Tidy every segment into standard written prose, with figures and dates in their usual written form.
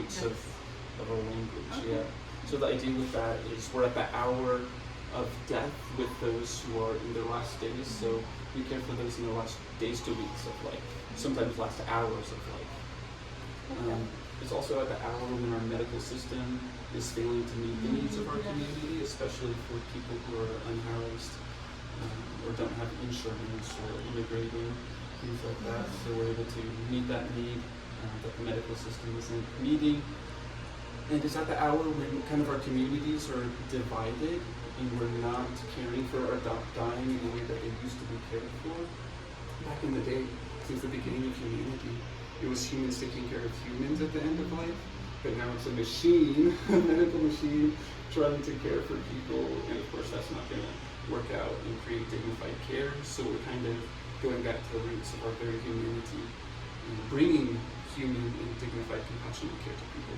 roots of our language. Okay. Yeah. So the idea with that is we're at the hour of death with those who are in their last days. So we care for those in their last days to weeks of life, sometimes last hours of life. It's also at the hour when our medical system is failing to meet the needs of our community, especially for people who are unhoused or don't have insurance or immigrating, things like that. So we're able to meet that need that the medical system isn't meeting. And it's at the hour when kind of our communities are divided and we're not caring for our dying in the way that they used to be cared for. Back in the day, since the beginning of humanity, it was humans taking care of humans at the end of life, but now it's a machine, a medical machine, trying to care for people, and of course that's not going to work out and create dignified care, so we're kind of going back to the roots of our very humanity, and bringing human and dignified, compassionate care to people.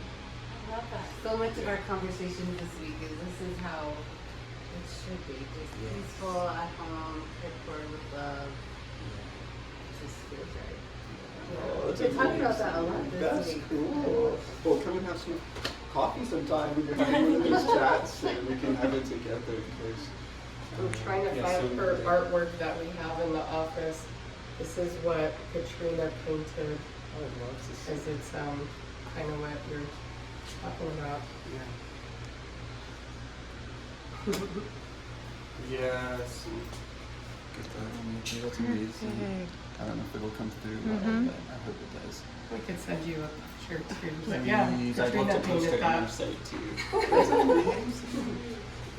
I love that. So much of our conversation this week is this is how it should be, just peaceful, at home, cared for with love. It just feels right. Oh, We've been talking about that a lot this week. That's cool. Well, come and have some coffee sometime when you're having one of these chats, and we can have it together. Because I'm trying to find her artwork that we have in the office. This is what Katrina painted. I would love to see. Because it's kind of what you're talking about. Yeah. Yes. Get that on the That's amazing. I don't know if it'll come through, but I hope it does. We could send you a picture too. But Please, yeah, I'd love Katrina to post painted it on our that. site too. That's amazing.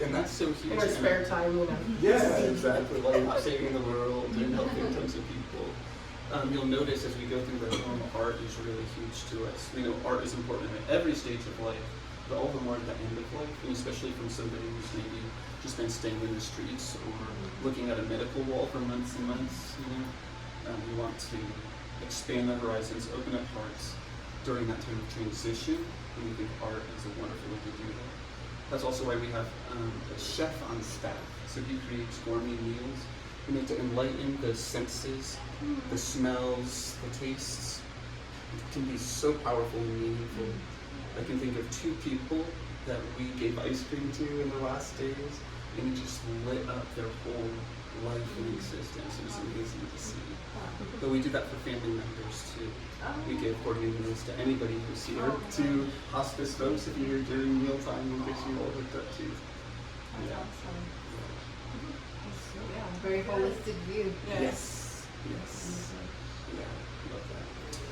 And that's so huge. In our spare time, you know. Yeah, exactly. Like saving the world and helping tons of people. You'll notice as we go through the home, art is really huge to us. We know art is important at every stage of life, but all the more at the end of life, and especially from somebody who's maybe just been staying in the streets or looking at a medical wall for months and months. We want to expand the horizons, open up hearts during that time of transition, and we think art is a wonderful way to do that. That's also why we have a chef on staff. So he creates gourmet meals. We need to enlighten the senses, the smells, the tastes. It can be so powerful and meaningful. I can think of 2 people that we gave ice cream to in the last days, and it just lit up their whole life and existence. It was amazing to see. But we do that for family members too. We give gourmet meals to anybody who's here, to hospice folks if you're during mealtime, we'll get you all hooked up too. That's awesome. Yeah, very holistic view. Yes. Yeah, love that.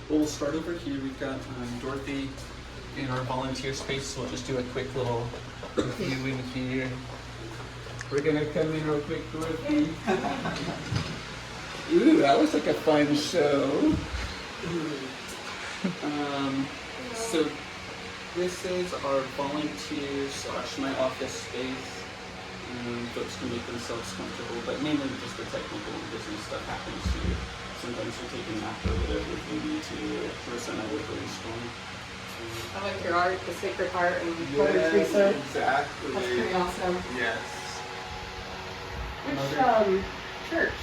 Well, we'll start over here. We've got Dorothy in our volunteer space, so we'll just do a quick little view in here. We're gonna come in real quick, Dorothy. Ooh, that looks like a fun show. So this is our volunteer / my office space. Folks can make themselves comfortable, but mainly just the technical and business stuff happens here. Sometimes we'll take a nap or whatever if we need to. First and I will brainstorm. I like your art, the Sacred Heart and Mother Teresa. Exactly. That's pretty awesome. Yes. Which church?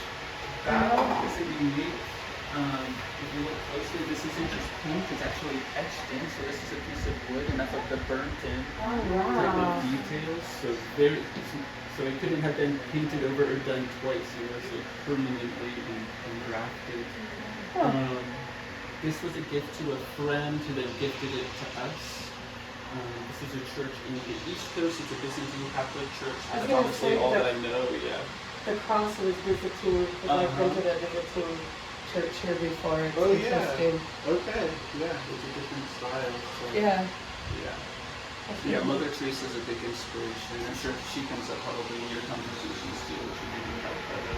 That is a unique. If you look closely, this isn't just paint, it's actually etched in. So this is a piece of wood, and that's like the burnt in type of details. So it couldn't have been painted over or done twice, so permanently engrafted. This was a gift to a friend who then gifted it to us. This is a church in the East Coast. It's a Byzantine Catholic church. That's obviously all that I know, The cross was visiting, because I've been to the visiting church here before. It's interesting. Okay. Yeah. It's a different style. So. Yeah. Yeah, Mother Teresa is a big inspiration. I'm sure she comes up probably in your conversations too, which would be Calcutta.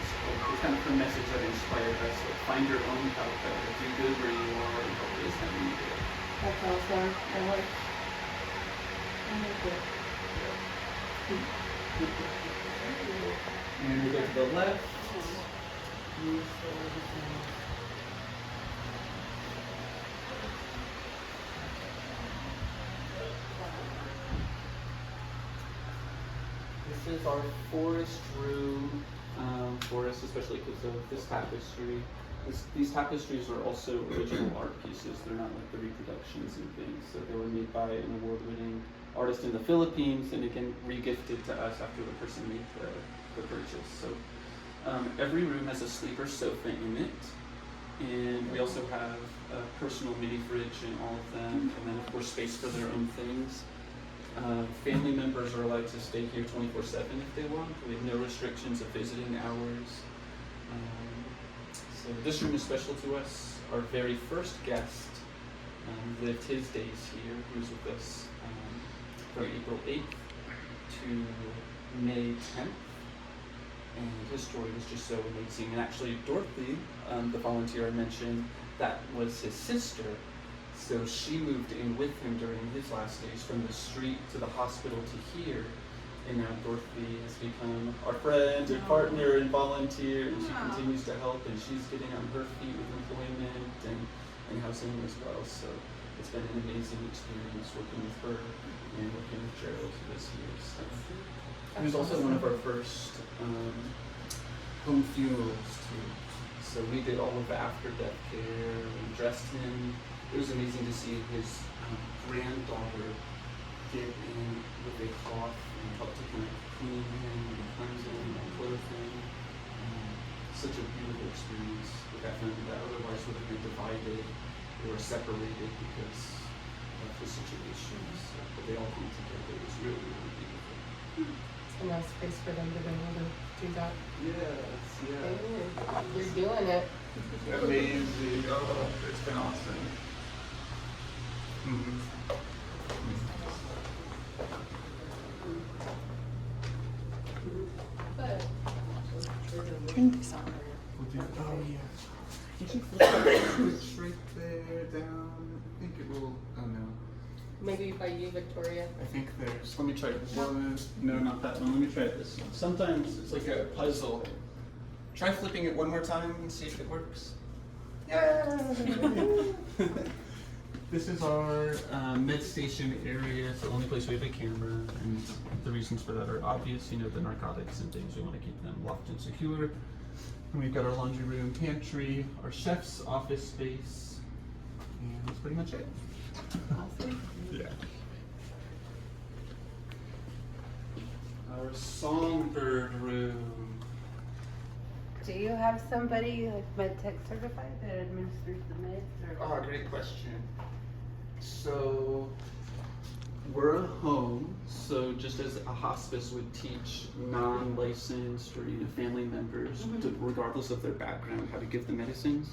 So it's kind of her message that inspired us. So find your own Calcutta, do good where you are, and help those that need it. That's awesome. I like it. And we go to the left. This is our forest room. Forest, especially because of this tapestry. these tapestries are also original art pieces. They're not like the reproductions and things. So they were made by an award-winning artist in the Philippines, and again re-gifted to us after the person made the purchase. So every room has a sleeper sofa in it, and we also have a personal mini fridge in all of them, and then of course space for their own things. Family members are allowed to stay here 24/7 if they want. We have no restrictions of visiting hours. So this room is special to us. Our very first guest lived his days here. He was with us from April 8th to May 10th. And his story was just so amazing. And actually, Dorothy, the volunteer I mentioned, that was his sister. So she moved in with him during his last days from the street to the hospital to here. And now Dorothy has become our friend and partner and volunteer, and she continues to help, and she's getting on her feet with employment and housing as well. So it's been an amazing experience working with her and working with Gerald this year. So he was also one of our first home funerals too. So we did all of the after death care and dressed him. It was amazing to see his granddaughter get in with a cloth and help to kind of clean him and cleanse him and clothe him. Such a beautiful experience with that family that otherwise would have been divided or separated because of the situations. But they all came together. It was really, really beautiful. It's a nice space for them to be able to do that. Yes, yeah. You're doing it. Amazing. Oh, it's been awesome. Mm-hmm. Turn this on. Oh yeah. You can flip that switch right there down. I think it will. Oh no. Maybe by you, Victoria. I think there's. Let me try one. No, not that one. Let me try this one. Sometimes it's like a puzzle. Try flipping it one more time and see if it works. Yeah. This is our med station area. It's the only place we have a camera, and the reasons for that are obvious. You know, the narcotics and things. We want to keep them locked and secure. And we've got our laundry room, pantry, our chef's office space, and that's pretty much it. Awesome. Yeah. Our songbird room. Do you have somebody like med tech certified that administers the meds, or? Oh, great question. So, We're a home, so just as a hospice would teach non-licensed or family members, regardless of their background, how to give the medicines,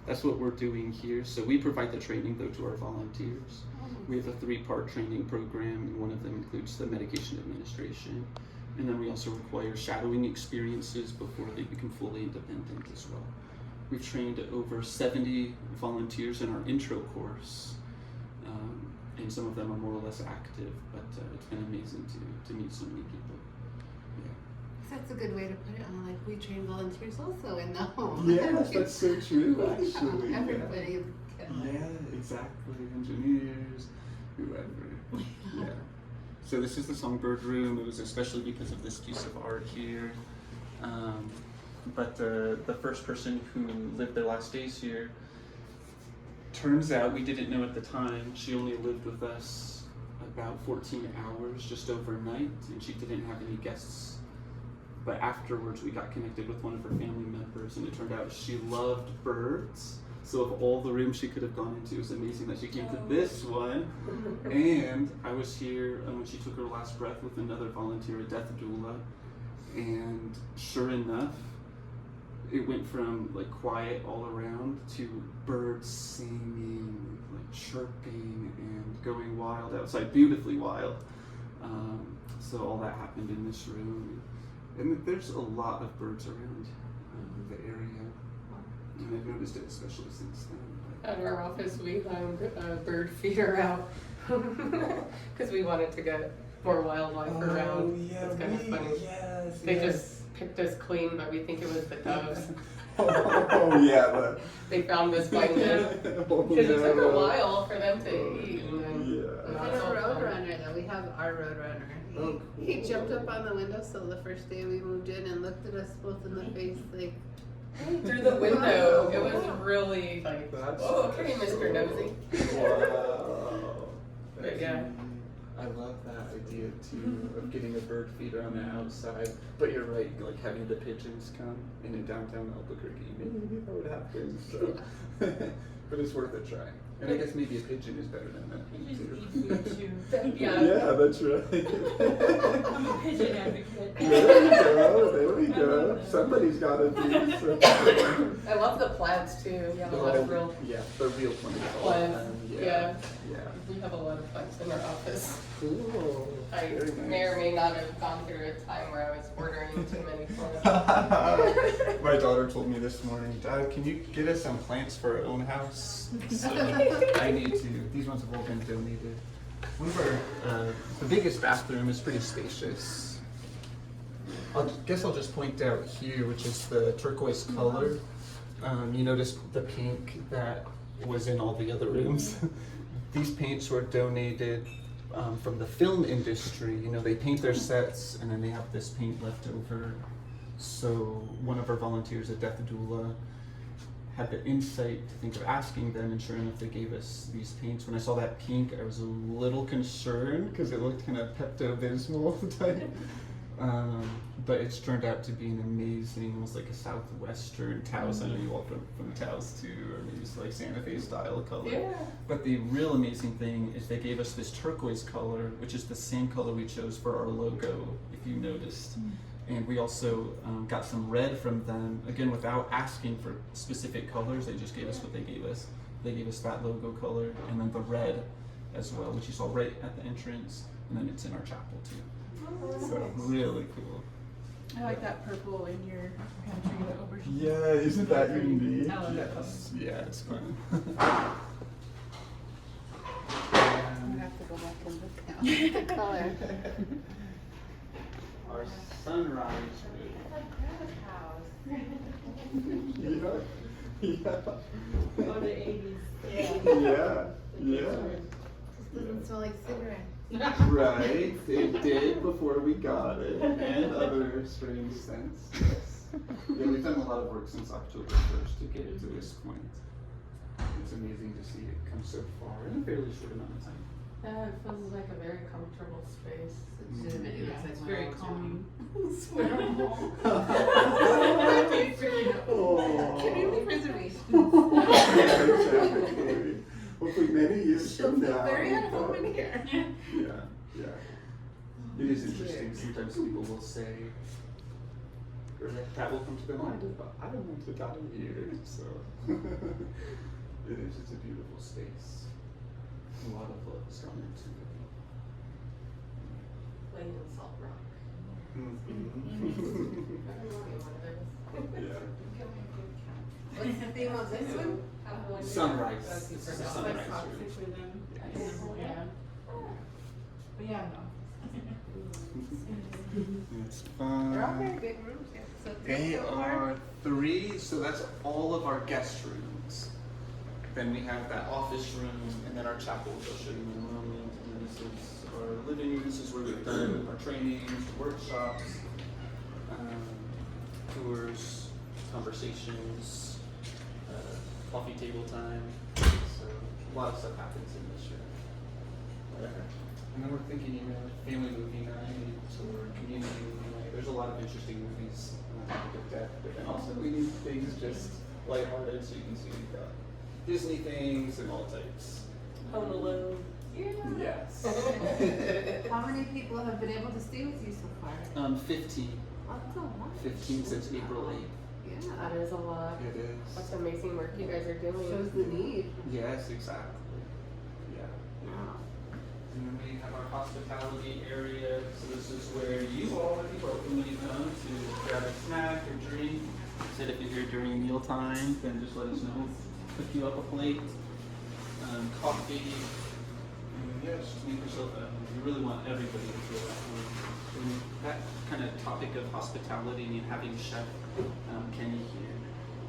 that's what we're doing here. So we provide the training though to our volunteers. We have a 3-part training program, and one of them includes the medication administration. And then we also require shadowing experiences before they become fully independent as well. We've trained over 70 volunteers in our intro course. And some of them are more or less active, but it's been amazing to meet so many people. Yeah. That's a good way to put it. Like we train volunteers also in the home. Yes, that's so true, actually. Yeah, everybody. Yeah, exactly. Engineers, whoever. Yeah. So this is the songbird room. It was especially because of this piece of art here. But the first person who lived their last days here, turns out, we didn't know at the time, she only lived with us about 14 hours, just overnight, and she didn't have any guests. But afterwards, we got connected with one of her family members, and it turned out she loved birds. So of all the rooms she could have gone into, it was amazing that she came to this one. And I was here when she took her last breath with another volunteer, a death doula, and sure enough, it went from like quiet all around to birds singing, like chirping and going wild outside, beautifully wild. So all that happened in this room. And there's a lot of birds around the area. And I've noticed it especially since then. At our office, we hung a bird feeder out because we wanted to get more wildlife around. Yeah, it's kind of funny. Yes, They just picked us clean, but we think it was the doves. Oh yeah, They found this biting them because it took a while for them to eat. And then We had a roadrunner though. We have our roadrunner. He jumped up on the windowsill the first day we moved in and looked at us both in the face like, through the window. It was really like, That's oh, okay, Mr. Nosy. Wow. But yeah. I love that idea too of getting a bird feeder on the outside. But you're right, like having the pigeons come in downtown Albuquerque, maybe that would happen. So, but it's worth a try. And I guess maybe a pigeon is better than that too. Yeah. Yeah, that's right. I'm a pigeon advocate. There we go. Somebody's got to be. So. I love the plants too. We have a lot of real Yeah, the real plants. plants. Yeah. Yeah. We have a lot of plants in our office. Cool. I Very nice. may or may not have gone through a time where I was ordering too many plants. My daughter told me this morning, Dad, can you get us some plants for our own house? So I need to. These ones have all been donated. One of our, the biggest bathroom is pretty spacious. I guess I'll just point out here, which is the turquoise color. You notice the pink that was in all the other rooms. These paints were donated from the film industry. You know, they paint their sets and then they have this paint left over. So one of our volunteers, a death doula, had the insight to think of asking them, and sure enough, they gave us these paints. When I saw that pink, I was a little concerned because it looked kind of Pepto-Bismol type. But it's turned out to be an amazing, almost like a southwestern Taos. I know you all from Taos too, or maybe it's like Santa Fe style color. Yeah. But the real amazing thing is they gave us this turquoise color, which is the same color we chose for our logo, if you noticed. And we also got some red from them, again, without asking for specific colors. They just gave us what they gave us. They gave us that logo color, and then the red as well, which you saw right at the entrance, and then it's in our chapel too. So really cool. I like that purple in your pantry, the aubergine. Yeah, isn't that unique? I love that color. Yeah, it's fun. I have to go back and look now at the color. Our sunrise room. Yeah. Go to 80s. Yeah. Doesn't smell like cigarette. Right, it did before we got it, and other strange scents. Yes. Yeah, we've done a lot of work since October 1st to get it to this point. It's amazing to see it come so far in a fairly short amount of time. Yeah, it feels like a very comfortable space. Legitimately looks like It's my very old calming. Oh. Community preservation. Yeah, exactly. Hopefully many years She'll from feel now. very at home in here. Yeah. It is interesting. Sometimes people will say, or that will come to their mind, but I don't want to die here. So it is. It's a beautiful space. A lot of love has gone into it. Laying on Salt Rock. Yeah. What's the theme of this one? Sunrise. That's This is super a nice. sunrise Toxic room. for them. Yes. Yeah. But yeah, no. It's They're all fun. very big rooms, yeah. So They so far. are 3, so that's all of our guest rooms. Then we have that office room, and then our chapel, which I'll show you in a moment. And then this is our living room. This is where we've done our trainings, workshops, tours, conversations, coffee table time. So a lot of stuff happens in this room. And then we're thinking, family movie night or community movie night. There's a lot of interesting movies of death, but then also we need things just lighthearted, so you can see we've got Disney things and all types. Home Alone. Yes. How many people have been able to stay with you so far? 15. That's a lot. 15 since April 8th. Yeah. That is a lot. It is. That's amazing work you guys are doing. Shows the need. Yes, exactly. Yeah. Wow. And then we have our hospitality area. So this is where you all would be welcome when you come to grab a snack or drink. Said if you're here during mealtime, then just let us know. Cook you up a plate, coffee, and yeah, just make yourself at home. We really want everybody to feel at home. And that kind of topic of hospitality and having Chef Kenny here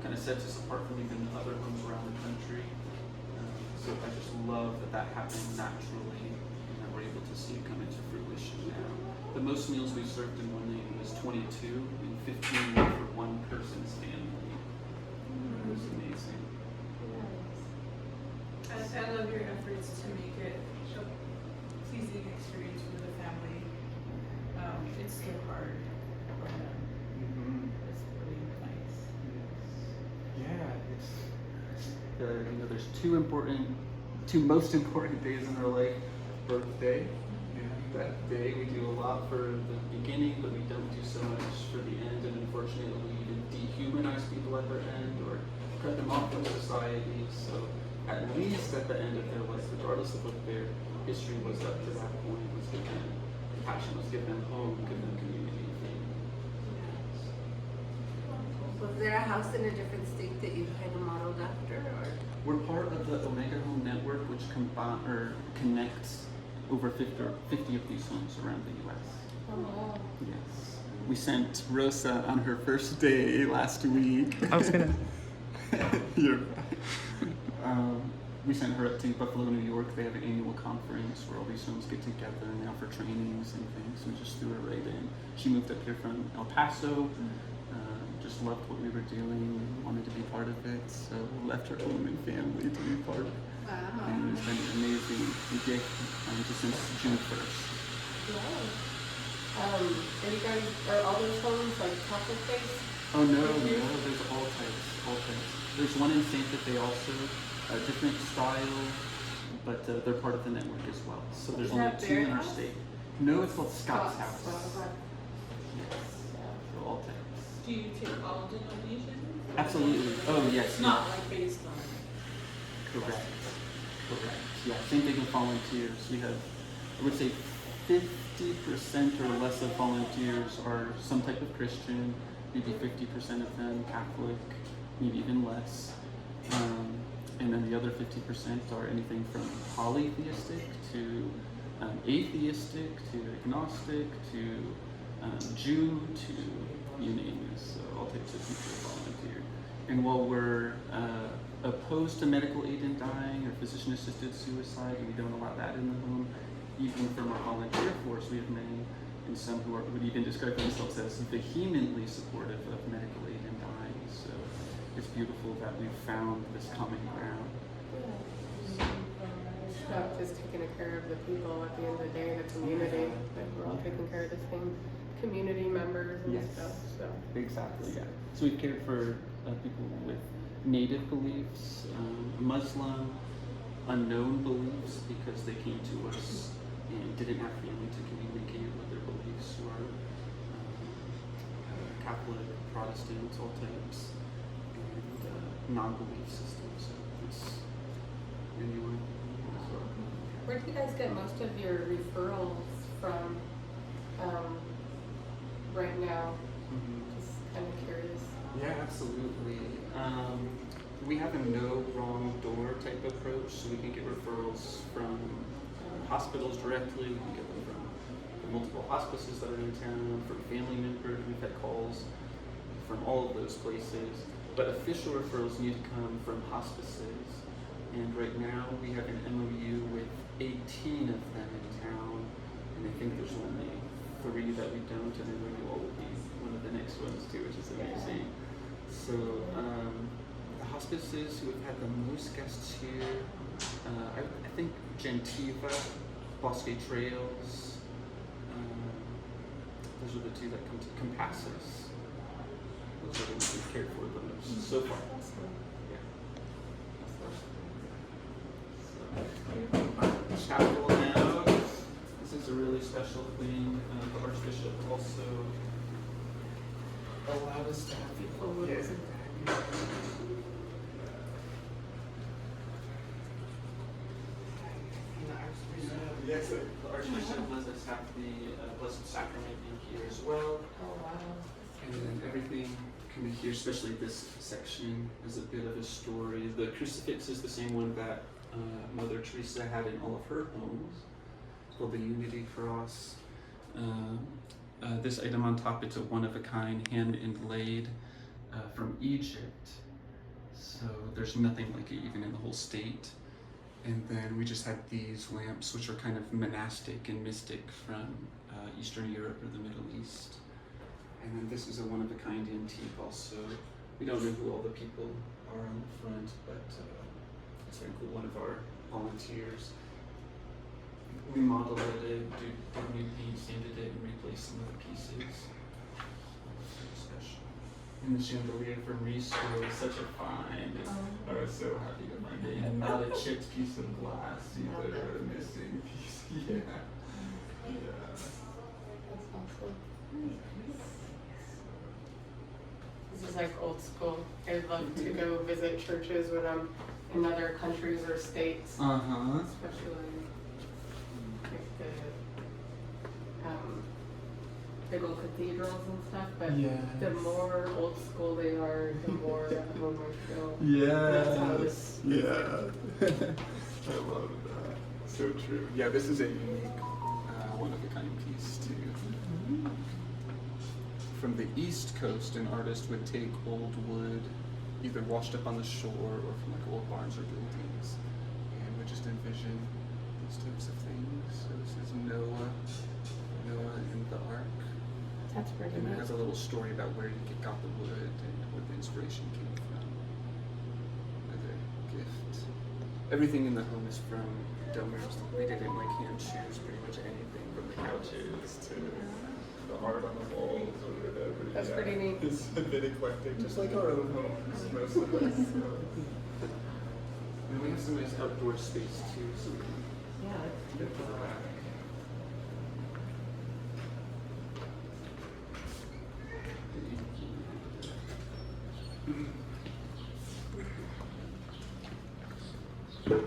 kind of sets us apart from even other homes around the country. So I just love that happened naturally, and that we're able to see it come into fruition now. The most meals we served in one night was 22, and 15 were for one person's family. was amazing. I love your efforts to make it a pleasing experience for the family. It's so hard for them. Mm-hmm. It's really nice. Yeah, it's you know, there's two most important days in our life. Birthday. Yeah, that day we do a lot for the beginning, but we don't do so much for the end. And unfortunately, we even dehumanize people at their end or cut them off from society. So at least at the end of their life, regardless of what their history was up to that point, was give them compassion, was give them home, give them community. Was there a house in a different state that you kind of modeled after, or? We're part of the Omega Home Network, which connects over 50 of these homes around the U.S. Oh, wow. Yes. We sent Rosa on her first day last week. I was gonna. You're right. We sent her up to Buffalo, New York. They have an annual conference where all these homes get together and they offer trainings and things. We just threw her right in. She moved up here from El Paso. Just loved what we were doing, wanted to be part of it, so left her home and family to be part of it. Wow. And it's been an amazing gift just since June 1st. Wow. Are you guys, are all those homes like Catholic based? Oh no, there's all types. There's one in Santa Fe also, a different style, but they're part of the network as well. So there's Is only that 2 in our Bear House? state. No, it's called Scott's House. Okay. Yes, so all types. Do you take all denominations? Absolutely. Oh yes. It's not like based on. Correct. Yeah, same thing with volunteers. We have, I would say, 50% or less of volunteers are some type of Christian, maybe 50% of them Catholic, maybe even less. And then the other 50% are anything from polytheistic to atheistic to agnostic to Jew to you name it. So all types of people volunteer. And while we're opposed to medical aid in dying or physician-assisted suicide, and we don't allow that in the home, even from our volunteer force, we have many, and some who would even describe themselves as vehemently supportive of medical aid in dying. So it's beautiful that we've found this common ground. Not just taking care of the people at the end of the day, the community, but we're all taking care of the same community members and Yes. stuff, so. Exactly, yeah. So we've cared for people with native beliefs, Muslim, unknown beliefs, because they came to us and didn't have family to communicate what their beliefs were, Catholic, Protestant, all types, and non-belief systems. So it's anyone. Where do you guys get most of your referrals from right now? Just kind of curious. Yeah, absolutely. We have a no wrong door type approach, so we can get referrals from hospitals directly. We can get them from the multiple hospices that are in town, from family members. We've had calls from all of those places, but official referrals need to come from hospices. And right now we have an MOU with 18 of them in town, and I think there's only 3 that we don't, and then renewal will be one of the next ones too, which is amazing. So the hospices who have had the most guests here, I think Gentiva, Bosque Trails, those are the 2 that come to Compassus. Those are the ones we've cared for the most so far. Chapel now. This is a really special thing. The Archbishop also allowed us to have people here. Yes, the Archbishop lets us have the Blessed Sacrament in here as well. Oh, wow. And then everything coming here, especially this section, is a bit of a story. The crucifix is the same one that Mother Teresa had in all of her homes. It's called the Unity Cross. This item on top, it's a one-of-a-kind, hand inlaid from Egypt. So there's nothing like it even in the whole state. And then we just had these lamps, which are kind of monastic and mystic from Eastern Europe or the Middle East. And then this is a one-of-a-kind antique also We don't know who all the people are on the front, but it's very cool. One of our volunteers remodeled it, did new paint, sanded it, and replaced some of the pieces. Very special. And the chandelier from Reschool is such a find. I was so happy to find it. And not a chipped piece of glass either, a missing piece. Yeah. Yeah. That's awesome. This is like old school. I love to go visit churches when I'm in other countries or states, especially like the big old cathedrals and stuff. But the more old school they are, the more at home I feel. That's how this. I love that. So true. Yeah, this is a unique, one of a kind piece too. From the East Coast, an artist would take old wood, either washed up on the shore or from like old barns or buildings, and would just envision these types of things. So this is Noah in the Ark. That's pretty And it nice. has a little story about where he got the wood and where the inspiration came from. Another gift. Everything in the home is from donors. We didn't like hand choose pretty much anything, from the couches to the art on the walls or whatever. That's pretty neat. It's a bit eclectic, just like our own homes, most of us. So. And we have some nice outdoor space too, so we can get to the back. Good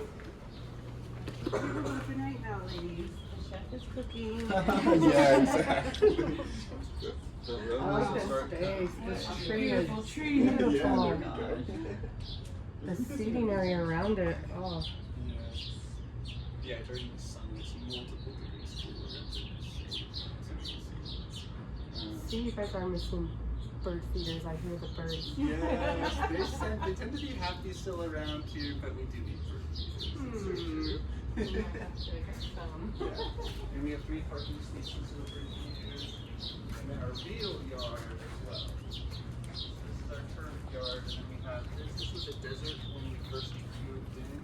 night now, ladies. The chef is cooking. Yeah, exactly. I like this space. This tree is tree. beautiful. Yeah, there we go. The seating area around it. Oh, Yeah, during the sun, it's multiple degrees cooler than the shade. It's amazing. see, you guys are missing bird feeders. I hear the birds. Yes, they tend to be happy still around here, but we do need bird feeders. Yeah, that's Yeah. And we have 3 parking spaces over here. And then our real yard as well. This is our turf yard, and then we have this was a desert when we first moved in.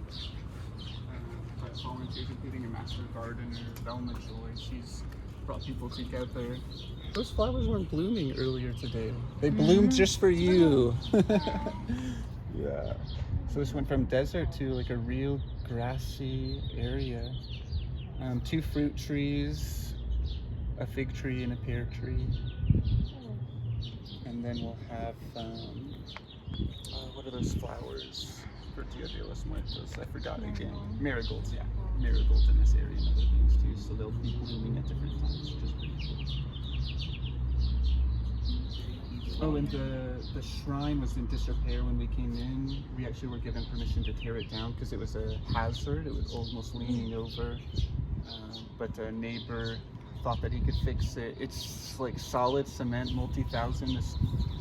But volunteers, including a master gardener, Velma Joy, she's brought people together. Those flowers weren't blooming earlier today. They bloomed just for you. Yeah. So this went from desert to like a real grassy area. 2 fruit trees, a fig tree and a pear tree. And then we'll have, what are those flowers for Dia de los Muertos? I forgot again. Marigolds, yeah. Marigolds in this area and other things too. So they'll be blooming at different times, which is pretty cool. Oh, and the shrine was in disrepair when we came in. We actually were given permission to tear it down because it was a hazard. It was almost leaning over. But a neighbor thought that he could fix it. It's like solid cement, multi-thousand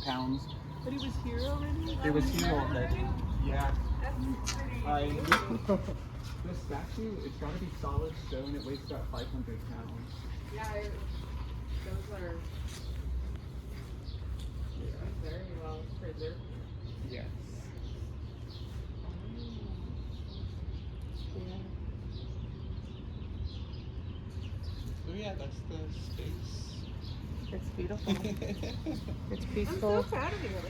pounds. But he was here already? It was here already. Yeah. That's pretty. I know. The statue, it's got to be solid stone. It weighs about 500 pounds. Yeah, those are very well preserved. Yes. Yeah. So yeah, that's the space. It's beautiful. It's I'm peaceful. so proud of you. Like,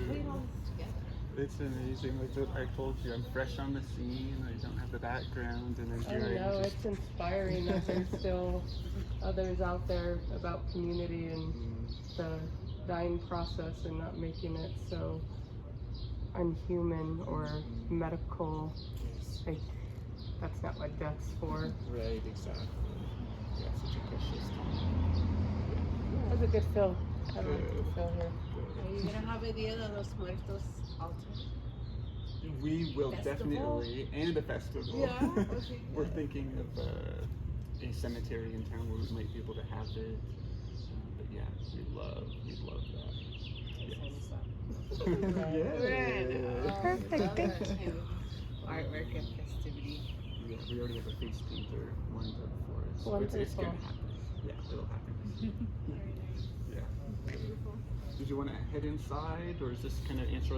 putting all this together. It's amazing. Like I told you, I'm fresh on the scene. I don't have the background, and then I here I know, am just. it's inspiring that there's still others out there about community and the dying process and not making it so unhuman or medical. Like, that's not what death's for. Right, exactly. Yeah, such a precious time. That's a good feel. I like the feel here. Are you gonna have a Dia de los Muertos altar? We will Festival? definitely, and a festival. Yeah, okay, We're good. thinking of a cemetery in town where we might be able to have it. But yeah, we'd love that. Yeah. Perfect, thank you. Artwork and festivity. Yeah, we already have a face painter lined up for it. So it's gonna Wonderful. happen. Yeah, it'll happen. Yeah. Beautiful. Did you want to head inside, or is this kind of answer